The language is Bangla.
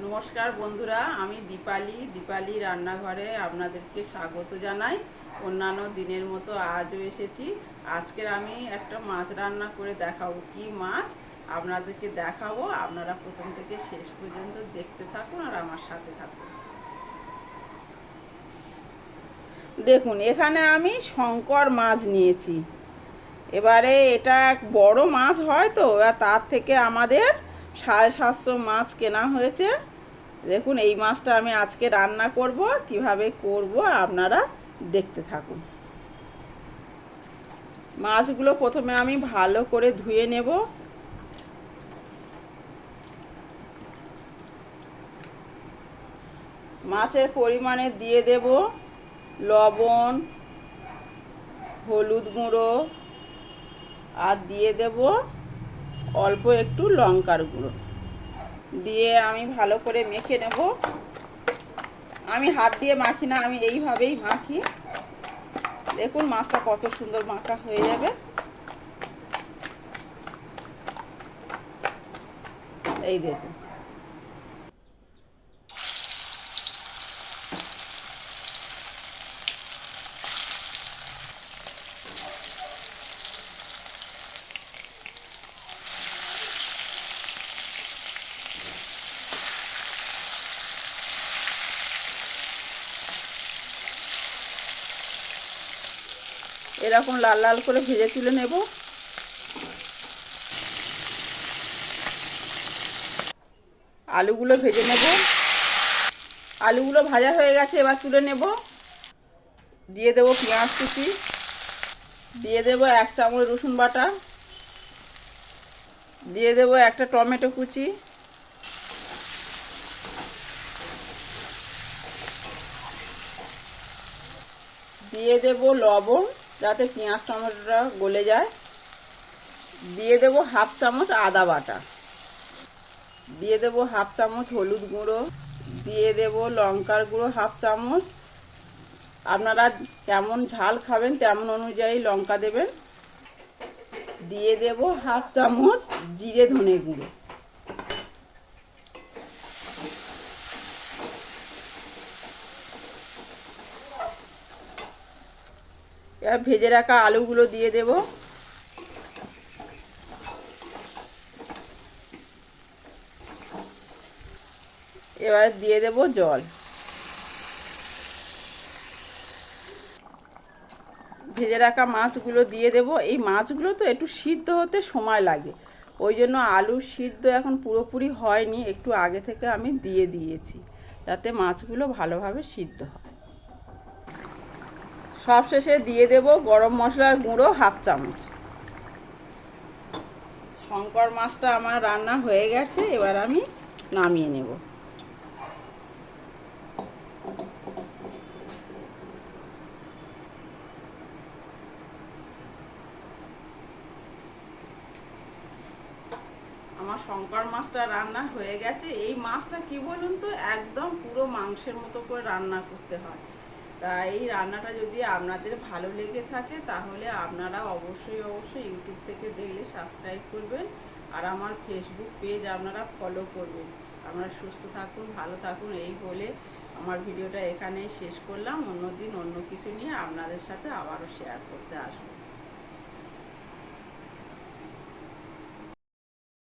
নমস্কার বন্ধুরা, আমি দীপালি রান্নাঘরে আপনাদেরকে স্বাগত জানাই। অন্যান্য দিনের মতো আজও এসেছি। আজকের আমি একটা মাছ রান্না করে দেখাবো। কি মাছ আপনাদেরকে দেখাবো, আপনারা প্রথম থেকে শেষ পর্যন্ত দেখতে থাকুন আর আমার সাথে থাকুন। দেখুন, এখানে আমি শঙ্কর মাছ নিয়েছি। এবারে এটা বড় মাছ হয় তো, তার থেকে আমাদের 750 মাছ কেনা হয়েছে। দেখুন, এই মাছটা আমি আজকে রান্না করব। কিভাবে করব আপনারা দেখতে থাকুন। মাছগুলো প্রথমে আমি ভালো করে ধুয়ে নেব। মাছের পরিমাণে দিয়ে দেব লবণ, হলুদ গুঁড়ো, আর দিয়ে দেব অল্প একটু লঙ্কার গুঁড়ো। দিয়ে আমি ভালো করে মেখে নেব। আমি হাত দিয়ে মাখি না, আমি এইভাবেই মাখি। দেখুন মাছটা কত সুন্দর মাখা হয়ে যাবে। এই দেখুন, এরকম লাল লাল করে ভেজে তুলে নেব। আলুগুলো ভেজে নেব। আলুগুলো ভাজা হয়ে গেছে, এবার তুলে নেব। দিয়ে দেব পেঁয়াজ কুচি, দিয়ে দেব 1 চামচ রসুন বাটা, দিয়ে দেব একটা টমেটো কুচি, দিয়ে দেব লবণ যাতে পেঁয়াজ টমেটোটা গলে যায়, দিয়ে দেব 1/2 চামচ আদা বাটা, দিয়ে দেব 1/2 চামচ হলুদ গুঁড়ো, দিয়ে দেব লঙ্কার গুঁড়ো 1/2 চামচ। আপনারা কেমন ঝাল খাবেন তেমন অনুযায়ী লঙ্কা দেবেন। দিয়ে দেব 1/2 চামচ জিরে ধনে গুঁড়ো। এবার ভেজে রাখা আলুগুলো দিয়ে দেব। এবার দিয়ে দেব জল। ভেজে রাখা মাছগুলো দিয়ে দেব। এই মাছগুলো তো একটু সিদ্ধ হতে সময় লাগে, ওই জন্য আলু সিদ্ধ এখন পুরোপুরি হয়নি, একটু আগে থেকে আমি দিয়ে দিয়েছি যাতে মাছগুলো ভালোভাবে সিদ্ধ হয়। সবশেষে দিয়ে দেব গরম মশলার গুঁড়ো 1/2 চামচ। শঙ্কর মাছটা আমার রান্না হয়ে গেছে, এবার আমি নামিয়ে নেব। আমার শঙ্কর মাছটা রান্না হয়ে গেছে। এই মাছটা কি বলুন তো, একদম পুরো মাংসের মতো করে রান্না করতে হয়। তাই এই রান্নাটা যদি আপনাদের ভালো লেগে থাকে তাহলে আপনারা অবশ্যই ইউটিউব থেকে দেখলে সাবস্ক্রাইব করবেন, আর আমার ফেসবুক পেজ আপনারা ফলো করবেন। আপনারা সুস্থ থাকুন, ভালো থাকুন, এই বলে আমার ভিডিওটা এখানেই শেষ করলাম। অন্যদিন অন্য কিছু নিয়ে আপনাদের সাথে আবারও শেয়ার করতে আসবো।